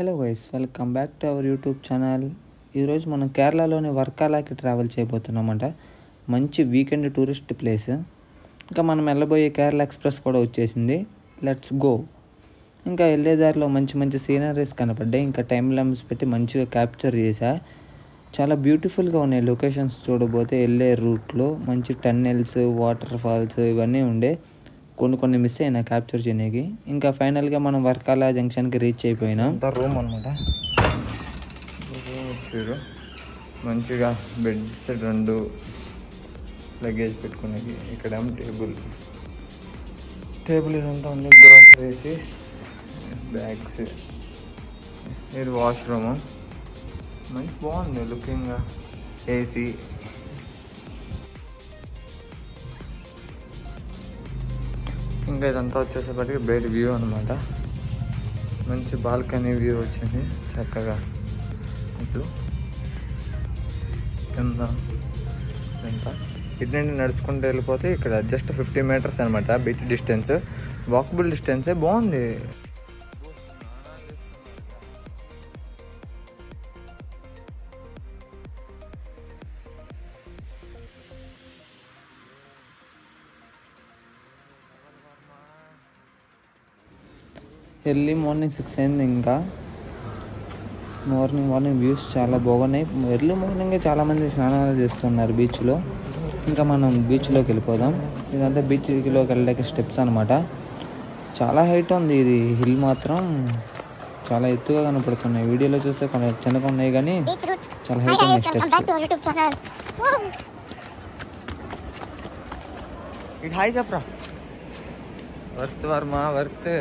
Hello guys, welcome back to our YouTube channel. ఈరోజు మనం కేరళలోని వర్కాలాకి ట్రావెల్ చేయబోతున్నామంట. మంచి వీకెండ్ టూరిస్ట్ ప్లేస్. ఇంకా మనం వెళ్ళబోయే కేరళ ఎక్స్ప్రెస్ కూడా వచ్చేసింది. Let's go. ఇంకా వెళ్ళే దారిలో మంచి మంచి సీనరీస్ కనపడ్డాయి. ఇంకా టైం ల్యాబ్స్ పెట్టి మంచిగా క్యాప్చర్ చేశా. చాలా బ్యూటిఫుల్గా ఉన్నాయి లొకేషన్స్. చూడబోతే వెళ్ళే రూట్లో మంచి టన్నెల్స్, వాటర్ ఫాల్స్ ఇవన్నీ ఉండే. కొన్ని మిస్ అయినా క్యాప్చర్ చేయడానికి. ఇంకా ఫైనల్గా మనం వర్కాలా జంక్షన్కి రీచ్ అయిపోయినాం. రూమ్ అనమాట. రూమ్ వచ్చారు మంచిగా, బెడ్స్ 2, లగేజ్ పెట్టుకునేది. ఇక్కడ టేబుల్ ఇదంతా ఉంది. Groceries, bags. ఇది వాష్రూమ్. మంచి బాగుంది లుకింగ్. ఏసీ. ఇంకా ఇదంతా వచ్చేసేపటికి బయట వ్యూ అనమాట. మంచి బాల్కనీ వ్యూ వచ్చింది చక్కగా. ఇప్పుడు కింద ఇటు నుండి నడుచుకుంటూ వెళ్ళిపోతే ఇక్కడ జస్ట్ 50 మీటర్స్ అనమాట బీచ్ డిస్టెన్స్. వాకబుల్ డిస్టెన్సే. బాగుంది. ఎర్లీ మార్నింగ్ 6 అయింది. ఇంకా మార్నింగ్ వ్యూస్ చాలా బాగున్నాయి. ఎర్లీ మార్నింగే చాలామంది స్నానాలు చేస్తున్నారు బీచ్లో. ఇంకా మనం బీచ్లోకి వెళ్ళిపోదాం. ఇదంతా బీచ్లోకి వెళ్ళడానికి స్టెప్స్ అనమాట. చాలా హైట్ ఉంది. ఇది హిల్ మాత్రం చాలా ఎత్తుగా కనపడుతున్నాయి. వీడియోలో చూస్తే కొంచెం చిన్నగా ఉన్నాయి కానీ చాలా హైట్ ఉన్నాయి స్టెప్స్. ఇటు హాయ్ చెప్పరా. Worth Varma worth.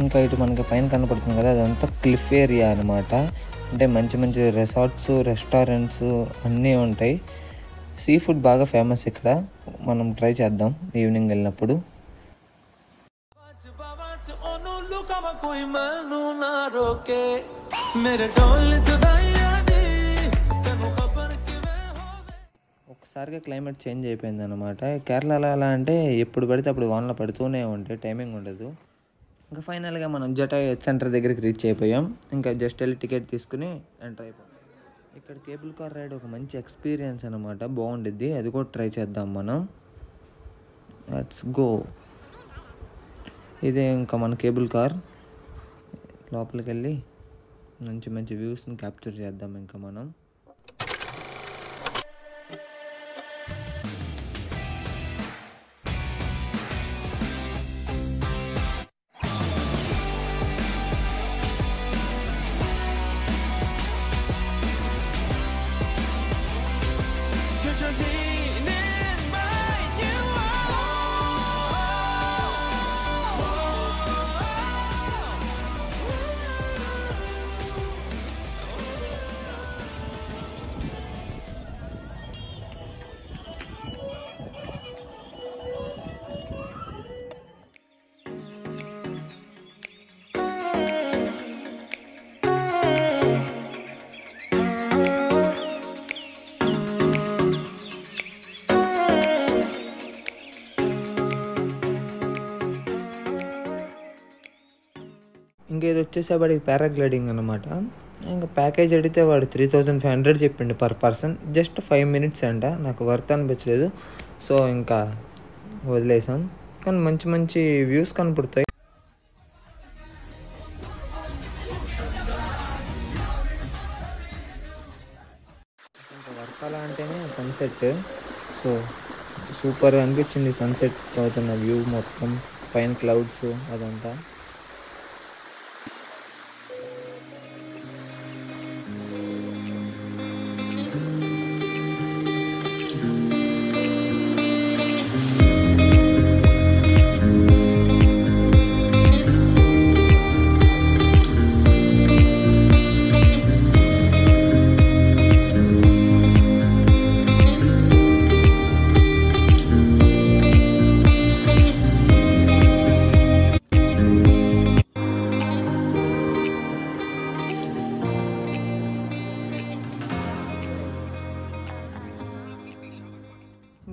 ఇంకా ఇటు మనకి పైన కనపడుతుంది కదా, అదంతా క్లిఫ్ ఏరియా అనమాట. అంటే మంచి మంచి రిసార్ట్స్, రెస్టారెంట్స్ అన్నీ ఉంటాయి. సీ ఫుడ్ బాగా ఫేమస్ ఇక్కడ. మనం ట్రై చేద్దాం ఈవినింగ్ వెళ్ళినప్పుడు. ఒకసారిగా క్లైమేట్ చేంజ్ అయిపోయింది అనమాట. కేరళలో ఎలా అంటే ఎప్పుడు పడితే అప్పుడు వానలు పడుతూనే ఉంటాయి, టైమింగ్ ఉండదు. ఇంకా ఫైనల్గా మనం జటాయు సెంటర్ దగ్గరికి రీచ్ అయిపోయాం. ఇంకా జస్ట్ వెళ్ళి టికెట్ తీసుకుని ఎంటర్ అయిపోయాం. ఇక్కడ కేబుల్ కార్ రైడ్ ఒక మంచి ఎక్స్పీరియన్స్ అనమాట. బాగుండిద్ది. అది కూడా ట్రై చేద్దాం మనం. Let's go. ఇదే ఇంకా మన కేబుల్ కార్. లోపలికి వెళ్ళి మంచి మంచి వ్యూస్ని క్యాప్చర్ చేద్దాం ఇంకా మనం. ఇంకా ఇది వచ్చేసేవాడికి పారాగ్లైడింగ్ అనమాట. ఇంకా ప్యాకేజ్ అడిగితే వాడు 3500 చెప్పిండు పర్ పర్సన్. జస్ట్ 5 minutes అంట. నాకు వర్త్ అనిపించలేదు, సో ఇంకా వదిలేసాం. కానీ మంచి మంచి వ్యూస్ కనపడతాయి. ఇంకా వర్కాలా అంటేనే సన్సెట్. సో సూపర్ అనిపించింది సన్సెట్ అవుతున్న వ్యూ మొత్తం. పైన క్లౌడ్స్ అదంతా.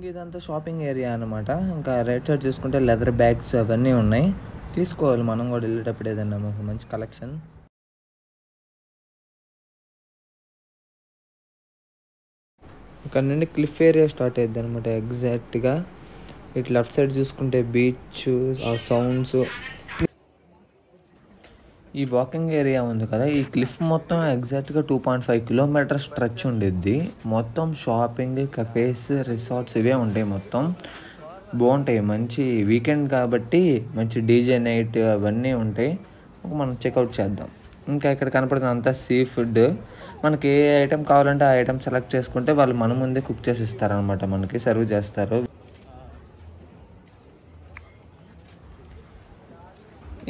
ఇంక ఇదంతా షాపింగ్ ఏరియా అనమాట. ఇంకా రైట్ సైడ్ చూసుకుంటే లెదర్ బ్యాగ్స్ అవన్నీ ఉన్నాయి. తీసుకోవాలి మనం కూడా వెళ్ళేటప్పుడు ఏదన్నా మాకు మంచి కలెక్షన్. ఇక్కడ నుండి క్లిఫ్ ఏరియా స్టార్ట్ అయ్యింది అనమాట ఎగ్జాక్ట్గా. ఇటు లెఫ్ట్ సైడ్ చూసుకుంటే బీచ్, ఆ సౌండ్స్. ఈ వాకింగ్ ఏరియా ఉంది కదా, ఈ క్లిఫ్ మొత్తం ఎగ్జాక్ట్గా 2.5 కిలోమీటర్స్ స్ట్రెచ్ ఉండిద్ది. మొత్తం షాపింగ్, కఫేస్, రిసార్ట్స్ ఇవే ఉంటాయి. మొత్తం బాగుంటాయి. మంచి వీకెండ్ కాబట్టి మంచి డీజే నైట్ అవన్నీ ఉంటాయి. మనం చెక్అవుట్ చేద్దాం. ఇంకా ఇక్కడ కనపడుతుంది అంతా సీ ఫుడ్. మనకి ఏ ఐటెం కావాలంటే ఆ ఐటెం సెలెక్ట్ చేసుకుంటే వాళ్ళు మన ముందే కుక్ చేసి ఇస్తారనమాట, మనకి సర్వ్ చేస్తారు.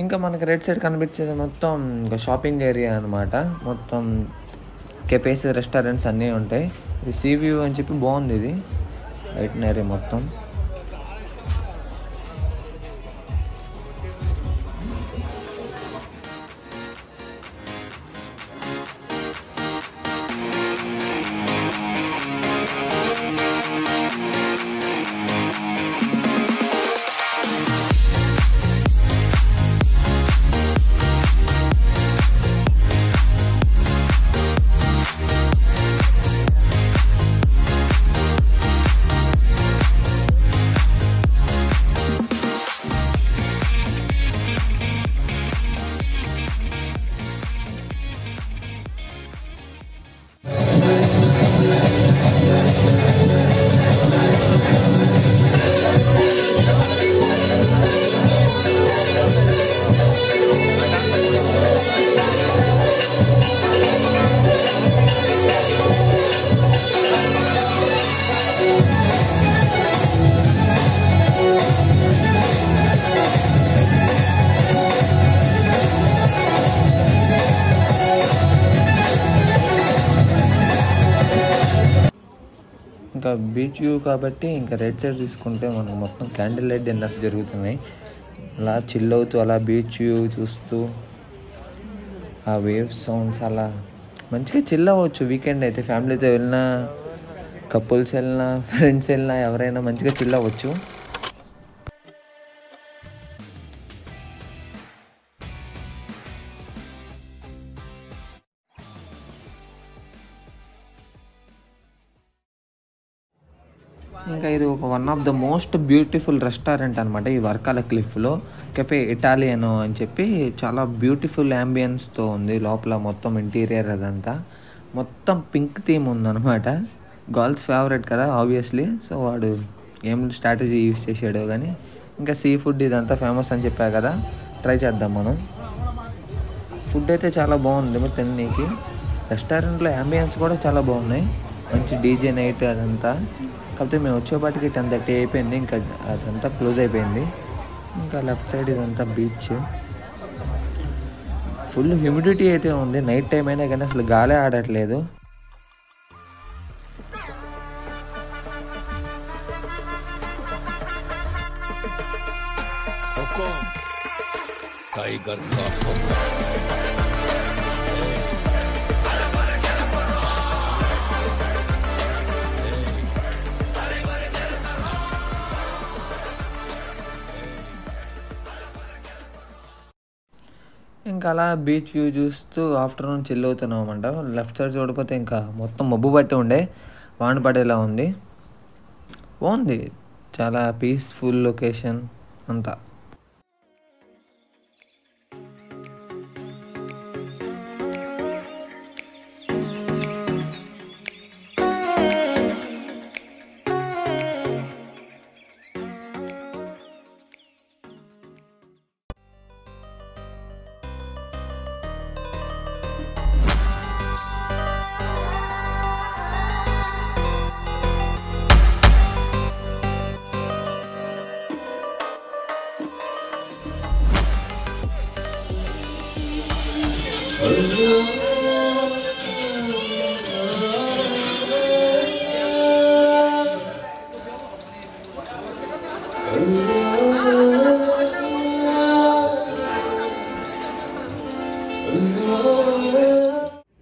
ఇంకా మనకి రైట్ సైడ్ కనిపించేది మొత్తం ఇంకా షాపింగ్ ఏరియా అనమాట. మొత్తం కెఫేస్, రెస్టారెంట్స్ అన్నీ ఉంటాయి. ఇది సీ వ్యూ అని చెప్పి బాగుంది. ఇది ఐటనరీ మొత్తం. ఇంకా బీచ్ వ్యూ కాబట్టి ఇంకా రైట్ సైడ్ తీసుకుంటే మనకు మొత్తం క్యాండిల్ లైట్ డిన్నర్స్ జరుగుతున్నాయి. అలా చిల్ అవుతూ అలా బీచ్ వ్యూ చూస్తూ ఆ వేవ్స్ సౌండ్స్ అలా మంచిగా చిల్ అవ్వచ్చు. వీకెండ్ అయితే ఫ్యామిలీతో వెళ్ళినా, కపుల్స్ వెళ్ళినా, ఫ్రెండ్స్ వెళ్ళినా ఎవరైనా మంచిగా చిల్ అవ్వచ్చు. ఇంకా ఇది ఒక one of the most beautiful restaurant అనమాట ఈ వర్కాల క్లిఫ్లో. కెఫే ఇటాలియనో అని చెప్పి చాలా బ్యూటిఫుల్ యాంబియన్స్తో ఉంది. లోపల మొత్తం ఇంటీరియర్ అదంతా మొత్తం పింక్ థీమ్ ఉందన్నమాట. గర్ల్స్ ఫేవరెట్ కదా ఆబ్వియస్లీ. సో వాడు ఏం స్ట్రాటజీ యూస్ చేసాడో కానీ. ఇంకా సీ ఫుడ్ ఇదంతా ఫేమస్ అని చెప్పా కదా, ట్రై చేద్దాం మనం. ఫుడ్ అయితే చాలా బాగుంది తిననీకి. రెస్టారెంట్లో యాంబియన్స్ కూడా చాలా బాగున్నాయి. మంచి డీజే నైట్ అదంతా. కాకపోతే మేము వచ్చేపాటికి 10:30 అయిపోయింది. ఇంకా అదంతా క్లోజ్ అయిపోయింది. ఇంకా లెఫ్ట్ సైడ్ ఇదంతా బీచ్. ఫుల్ హ్యూమిడిటీ అయితే ఉంది. నైట్ టైం అయినా కానీ అసలు గాలే ఆడట్లేదు. టైగర్ కా హుకుం. ఇంకా అలా బీచ్ వ్యూ చూస్తూ ఆఫ్టర్నూన్ చిల్ అవుతున్నాం అన్నమాట. లెఫ్ట్ సైడ్ చూడకపోతే ఇంకా మొత్తం మబ్బు పట్టి ఉండే వాన పడేలా ఉంది. బాగుంది, చాలా పీస్ఫుల్ లొకేషన్ అంతా.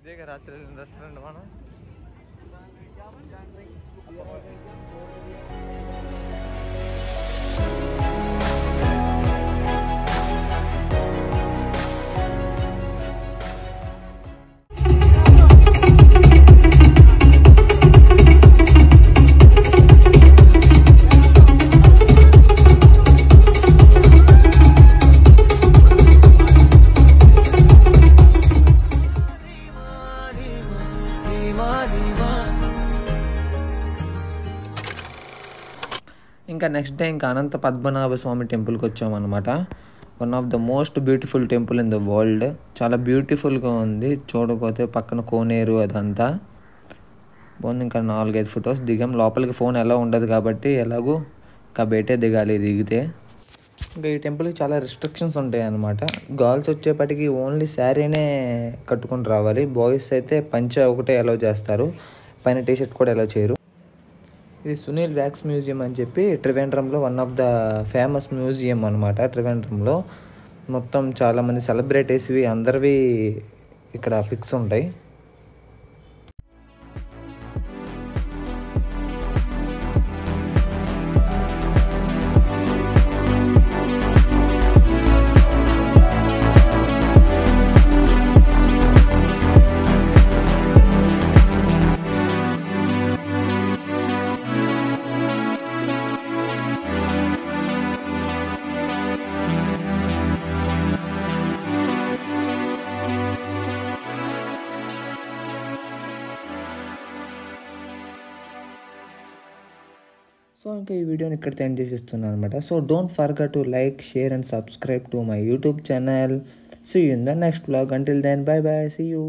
ఇదే రాత్రి రెస్టారెంట్ మనం ఇంకా నెక్స్ట్ డే ఇంకా అనంత పద్మనాభ స్వామి టెంపుల్కి వచ్చామన్నమాట. One of the most beautiful temple in the world. చాలా బ్యూటిఫుల్గా ఉంది. చూడకపోతే పక్కన కోనేరు అదంతా బాగుంది. ఇంకా 4-5 ఫొటోస్ దిగాం. లోపలికి ఫోన్ ఎలా ఉండదు కాబట్టి ఎలాగో ఇంకా బయటే దిగాలి. దిగితే ఇంకా ఈ టెంపుల్కి చాలా రిస్ట్రిక్షన్స్ ఉంటాయి అన్నమాట. గర్ల్స్ వచ్చేపటికి ఓన్లీ శారీనే కట్టుకొని రావాలి. బాయ్స్ అయితే పంచ ఒకటే అలౌ చేస్తారు, పైన టీషర్ట్ కూడా అలౌ చేయరు. ఇది సునీల్ వ్యాక్స్ మ్యూజియం అని చెప్పి ట్రివేండ్రంలో one of the famous museum అనమాట. ట్రివేండ్రంలో మొత్తం చాలామంది సెలబ్రిటీస్వి అందరివి ఇక్కడ పిక్స్ ఉంటాయి. సో ఇంకా ఈ వీడియోని ఇక్కడ ఎండ్ చేసేస్తున్నాను అనమాట. So don't forget to like, share and subscribe to my YouTube channel. See you in the next vlog. Until then, bye bye, see you.